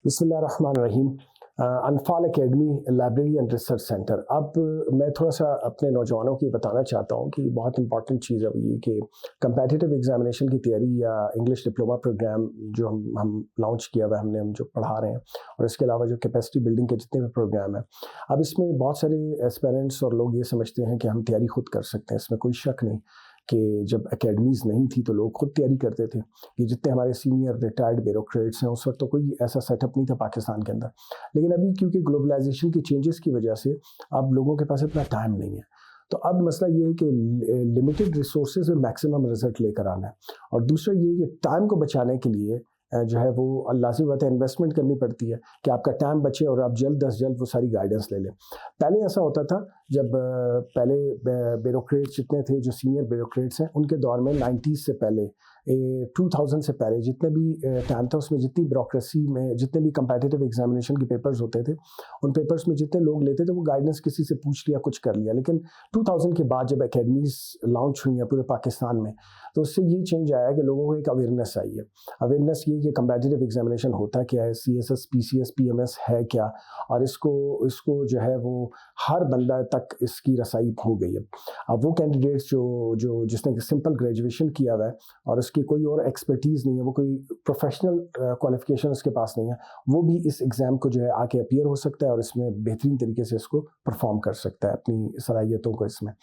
बिस्मिल्लाहिर्रहमानिर्रहीम। Anfal academy library and research centre. अब मैं थोड़ा सा अपने नौजवानों की बताना चाहता हूँ कि बहुत इंपॉर्टेंट चीज़ अब ये कि कंपेटिटिव एग्जामिनेशन की तैयारी या इंग्लिश डिप्लोमा प्रोग्राम जो हम लॉन्च किया हुआ है, हम जो पढ़ा रहे हैं, और इसके अलावा जो कैपेसिटी बिल्डिंग के जितने भी प्रोग्राम हैं, अब इसमें बहुत सारे एस्पिरेंट्स और लोग ये समझते हैं कि हम तैयारी खुद कर सकते हैं। इसमें कोई शक नहीं कि जब एकेडमीज़ नहीं थी तो लोग खुद तैयारी करते थे। कि जितने हमारे सीनियर रिटायर्ड ब्यूरोक्रेट्स हैं, उस वक्त तो कोई ऐसा सेटअप नहीं था पाकिस्तान के अंदर। लेकिन अभी क्योंकि ग्लोबलाइजेशन की चेंजेस की वजह से अब लोगों के पास इतना टाइम नहीं है, तो अब मसला ये है कि लिमिटेड रिसोर्सेज में मैक्सिमम रिजल्ट लेकर आना है। और दूसरा ये है कि टाइम को बचाने के लिए जो है वो लाज़िम बात है, इन्वेस्टमेंट करनी पड़ती है कि आपका टाइम बचे और आप जल्द अज जल्द वो सारी गाइडेंस ले लें। पहले ऐसा होता था, जब पहले ब्यूरोक्रेट्स जितने थे, जो सीनियर ब्यूरोक्रेट्स हैं, उनके दौर में 90s से पहले 2000 से पहले जितने भी टाइम था, उसमें जितनी ब्यूरोक्रेसी में जितने भी कंपेटिटिव एग्जामिनेशन के पेपर्स होते थे, उन पेपर्स में जितने लोग लेते थे वो गाइडेंस किसी से पूछ लिया, कुछ कर लिया। लेकिन 2000 के बाद जब एकेडमीज़ लॉन्च हुई हैं पूरे पाकिस्तान में, तो उससे ये चेंज आया कि लोगों को एक अवेयरनेस आई है। अवेयरनेस ये कि कंपेटिटिव एग्जामिनेशन होता क्या है, CSS PCS PMS है क्या, और इसको जो है वो हर बंदा तक इसकी रसाई हो गई है। अब वो कैंडिडेट्स जो जिसने सिंपल ग्रेजुएशन किया हुआ है और उसकी कोई और एक्सपर्टीज़ नहीं है, वो कोई प्रोफेशनल क्वालिफिकेशन उसके पास नहीं है, वो भी इस एग्ज़ाम को जो है आके अपीयर हो सकता है और इसमें बेहतरीन तरीके से इसको परफॉर्म कर सकता है, अपनी सलाहियतों को इसमें,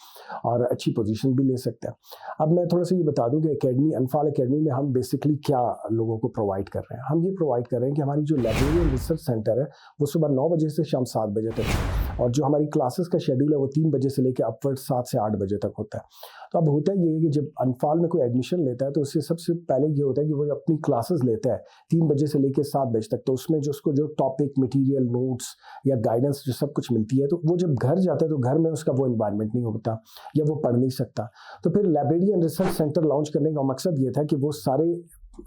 और अच्छी पोजीशन भी ले सकता है। अब मैं थोड़ा सा ये बता दूं कि अनफाल एकेडमी में हम बेसिकली क्या लोगों को प्रोवाइड कर रहे हैं। हम ये प्रोवाइड कर रहे हैं कि हमारी जो लाइब्रेरी एंड रिसर्च सेंटर है वो सुबह 9 बजे से शाम 7 बजे तक है, और जो हमारी क्लासेस का शेड्यूल है वो 3 बजे से लेकर अपवर्ड 7 से 8 बजे तक होता है। तो अब होता ये है कि जब अनफाल में कोई एडमिशन लेता है तो उससे सबसे पहले ये होता है कि वो अपनी क्लासेस लेता है 3 बजे से लेकर 7 बजे तक, तो उसमें जो उसको जो टॉपिक मटेरियल नोट्स या गाइडेंस जो सब कुछ मिलती है, तो वो जब घर जाता है तो घर में उसका वो एनवायरनमेंट नहीं होता या वो पढ़ नहीं सकता। तो फिर library and research centre launch करने का मकसद ये था कि वो सारे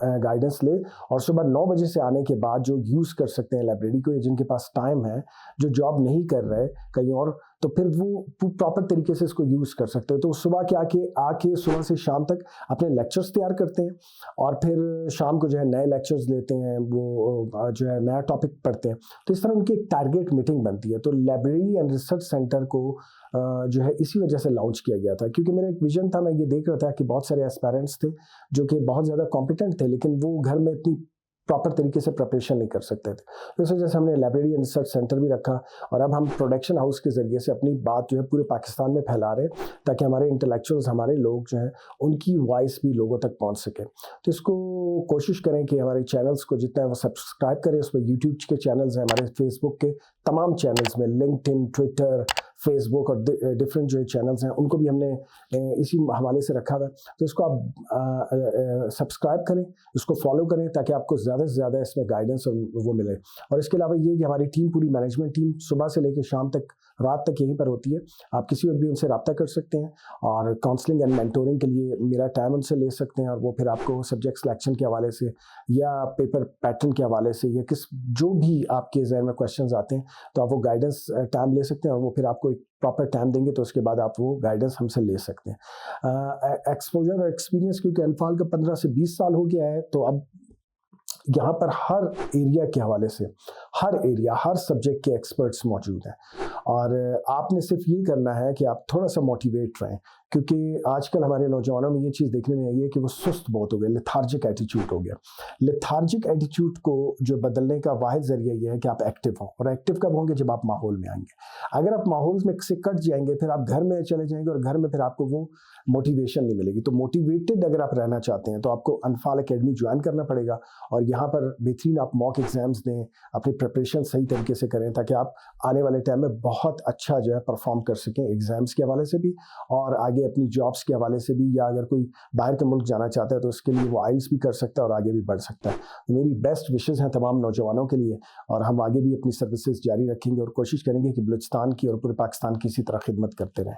गाइडेंस ले और सुबह 9 बजे से आने के बाद जो यूज़ कर सकते हैं लाइब्रेरी को, या जिनके पास टाइम है, जो जॉब नहीं कर रहे कहीं और, तो फिर वो प्रॉपर तरीके से इसको यूज़ कर सकते हैं। तो सुबह के आके सुबह से शाम तक अपने लेक्चर्स तैयार करते हैं और फिर शाम को जो है नए लेक्चर्स लेते हैं, वो जो है नया टॉपिक पढ़ते हैं। तो इस तरह उनकी एक टारगेट मीटिंग बनती है। तो लाइब्रेरी एंड रिसर्च सेंटर को जो है इसी वजह से लॉन्च किया गया था, क्योंकि मेरा एक विजन था, मैं ये देख रहा था कि बहुत सारे एस्पायरेंट्स थे जो कि बहुत ज़्यादा कॉम्पिटेंट थे, लेकिन वो घर में इतनी प्रॉपर तरीके से प्रिपरेशन नहीं कर सकते थे। तो इस वजह से हमने लाइब्रेरी एंड रिसर्च सेंटर भी रखा, और अब हम प्रोडक्शन हाउस के ज़रिए से अपनी बात जो है पूरे पाकिस्तान में फैला रहे हैं, ताकि हमारे इंटेलेक्चुअल्स, हमारे लोग जो हैं, उनकी वॉइस भी लोगों तक पहुंच सके। तो इसको कोशिश करें कि हमारे चैनल्स को जितना है वो सब्सक्राइब करें। उसमें यूट्यूब के चैनल्स हैं, हमारे फेसबुक के तमाम चैनल्स में, लिंक्डइन, ट्विटर, फेसबुक और डिफरेंट जो चैनल्स हैं, उनको भी हमने इसी हवाले से रखा हुआ है। तो इसको आप सब्सक्राइब करें, इसको फॉलो करें, ताकि आपको ज़्यादा से ज़्यादा इसमें गाइडेंस और वो मिले। और इसके अलावा ये कि हमारी टीम, पूरी मैनेजमेंट टीम सुबह से लेकर शाम तक, रात तक यहीं पर होती है। आप किसी वक्त भी उनसे रब्ता कर सकते हैं, और काउंसलिंग एंड मेंटोरिंग के लिए मेरा टाइम उनसे ले सकते हैं, और वो फिर आपको सब्जेक्ट सिलेक्शन के हवाले से या पेपर पैटर्न के हवाले से या जो भी आपके ज़हन में क्वेश्चंस आते हैं, तो आप वो गाइडेंस टाइम ले सकते हैं, और वो फिर आपको एक प्रॉपर टाइम देंगे, तो उसके बाद आप वो गाइडेंस हमसे ले सकते हैं। एक्सपोजर और एक्सपीरियंस, क्योंकि अनफाल का 15 से 20 साल हो गया है, तो अब यहाँ पर हर एरिया के हवाले से हर सब्जेक्ट के एक्सपर्ट्स मौजूद हैं, और आपने सिर्फ ये करना है कि आप थोड़ा सा मोटिवेट रहें, क्योंकि आजकल हमारे नौजवानों में ये चीज़ देखने में आई है कि वो सुस्त बहुत हो गए, लेथार्जिक एटीट्यूड हो गया। लेथार्जिक एटीट्यूड को जो बदलने का वाहिद ज़रिया ये है कि आप एक्टिव हों, और एक्टिव कब होंगे? जब आप माहौल में आएंगे। अगर आप माहौल में से कट जाएंगे, फिर आप घर में चले जाएंगे, और घर में फिर आपको वो मोटिवेशन नहीं मिलेगी। तो मोटिवेटेड अगर आप रहना चाहते हैं तो आपको अनफाल एकेडमी ज्वाइन करना पड़ेगा, और यहाँ पर बेहतरीन आप मॉक एग्जाम्स दें, अपनी प्रिपरेशन सही तरीके से करें, ताकि आप आने वाले टाइम में बहुत अच्छा जो है परफॉर्म कर सकें, एग्जाम्स के हवाले से भी और आगे अपनी जॉब्स के हवाले से भी। या अगर कोई बाहर के मुल्क जाना चाहता है तो उसके लिए वो आइल्स भी कर सकता है और आगे भी बढ़ सकता है। तो मेरी बेस्ट विशेज़ हैं तमाम नौजवानों के लिए, और हम आगे भी अपनी सर्विसेज जारी रखेंगे और कोशिश करेंगे कि बलूचिस्तान की और पूरे पाकिस्तान की इसी तरह खिदमत करते रहें।